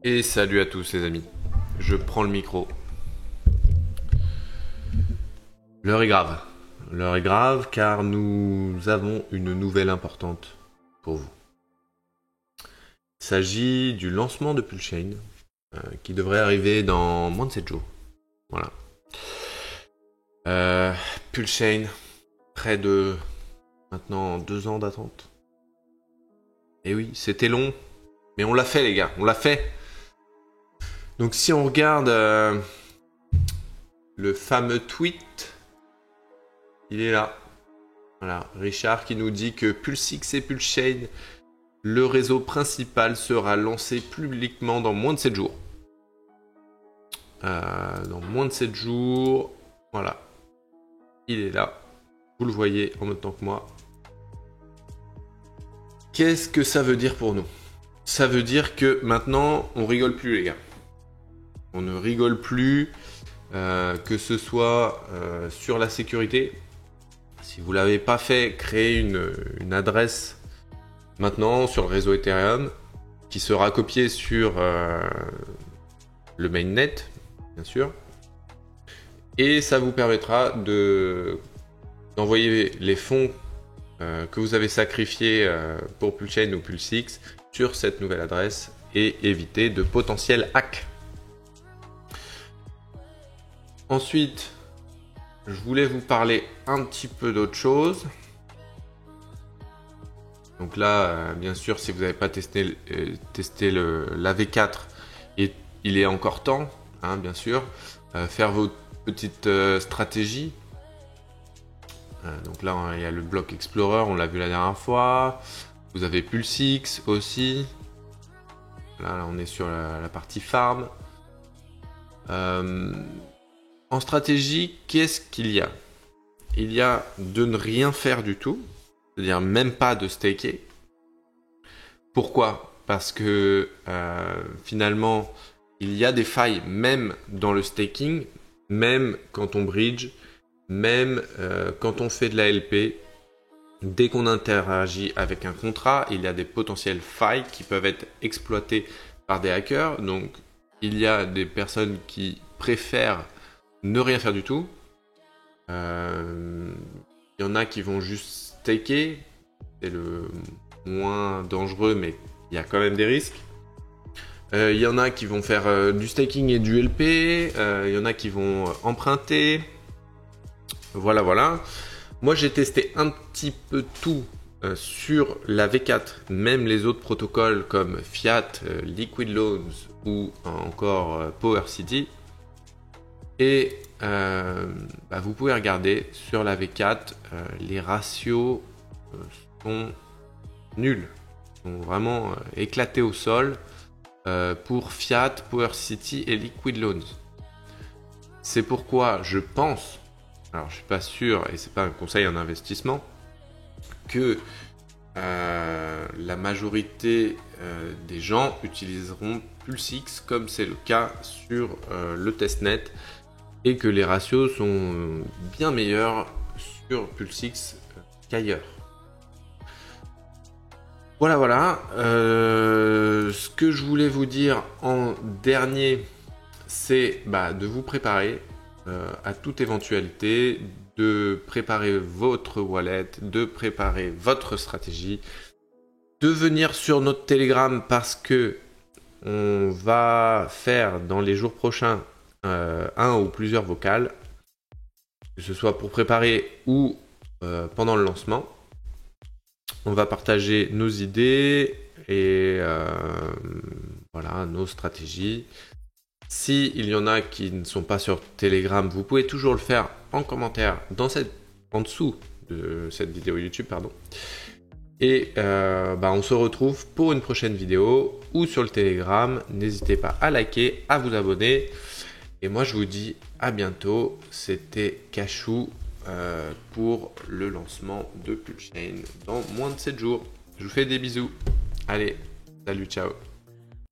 Et salut à tous les amis, je prends le micro. L'heure est grave car nous avons une nouvelle importante pour vous. Il s'agit du lancement de Pulsechain qui devrait arriver dans moins de 7 jours. Voilà. Pulsechain, près de maintenant 2 ans d'attente. Et oui, c'était long, mais on l'a fait les gars, on l'a fait. Donc si on regarde le fameux tweet, il est là. Voilà, Richard qui nous dit que Pulsix et Pulsechain, le réseau principal, sera lancé publiquement dans moins de 7 jours. Dans moins de 7 jours, voilà. Il est là. Vous le voyez en même temps que moi. Qu'est-ce que ça veut dire pour nous? Ça veut dire que maintenant, on rigole plus les gars. On ne rigole plus, que ce soit sur la sécurité. Si vous ne l'avez pas fait, créez une adresse maintenant sur le réseau Ethereum qui sera copiée sur le mainnet, bien sûr. Et ça vous permettra d'envoyer les fonds que vous avez sacrifiés pour Pulsechain ou Pulsix sur cette nouvelle adresse et éviter de potentiels hacks. Ensuite, je voulais vous parler un petit peu d'autre chose. Donc là, bien sûr, si vous n'avez pas testé la V4, il est encore temps, hein, bien sûr, faire vos petites stratégies. Donc là, il y a le bloc Explorer, on l'a vu la dernière fois. Vous avez Pulsix aussi. Là, on est sur la partie farm. En stratégie, qu'est-ce qu'il y a? Il y a de ne rien faire du tout, c'est-à-dire même pas de staker. Pourquoi? Parce que finalement, il y a des failles même dans le staking, même quand on bridge, même quand on fait de la LP. Dès qu'on interagit avec un contrat, il y a des potentielles failles qui peuvent être exploitées par des hackers. Donc, il y a des personnes qui préfèrent ne rien faire du tout. Il y en a qui vont juste staker. C'est le moins dangereux, mais il y a quand même des risques. Il y en a qui vont faire du staking et du LP. Il y en a qui vont emprunter. Voilà. Moi, j'ai testé un petit peu tout sur la V4, même les autres protocoles comme Fiat, Liquid Loans ou encore Power City. Et vous pouvez regarder sur la V4, les ratios sont nuls, sont vraiment éclatés au sol pour Fiat, Power City et Liquid Loans. C'est pourquoi je pense, alors je suis pas sûr et c'est pas un conseil en investissement, que la majorité des gens utiliseront Pulsix comme c'est le cas sur le testnet. Et que les ratios sont bien meilleurs sur Pulsix qu'ailleurs. Voilà. Ce que je voulais vous dire en dernier, c'est de vous préparer à toute éventualité, de préparer votre wallet, de préparer votre stratégie, de venir sur notre Telegram parce que on va faire dans les jours prochains un ou plusieurs vocales, que ce soit pour préparer ou pendant le lancement. On va partager nos idées et nos stratégies. S'il y en a qui ne sont pas sur Telegram, vous pouvez toujours le faire en commentaire en dessous de cette vidéo YouTube, Et on se retrouve pour une prochaine vidéo ou sur le Telegram. N'hésitez pas à liker, à vous abonner. Et moi, je vous dis à bientôt. C'était Cachou pour le lancement de Pulsechain dans moins de 7 jours. Je vous fais des bisous. Allez, salut, ciao.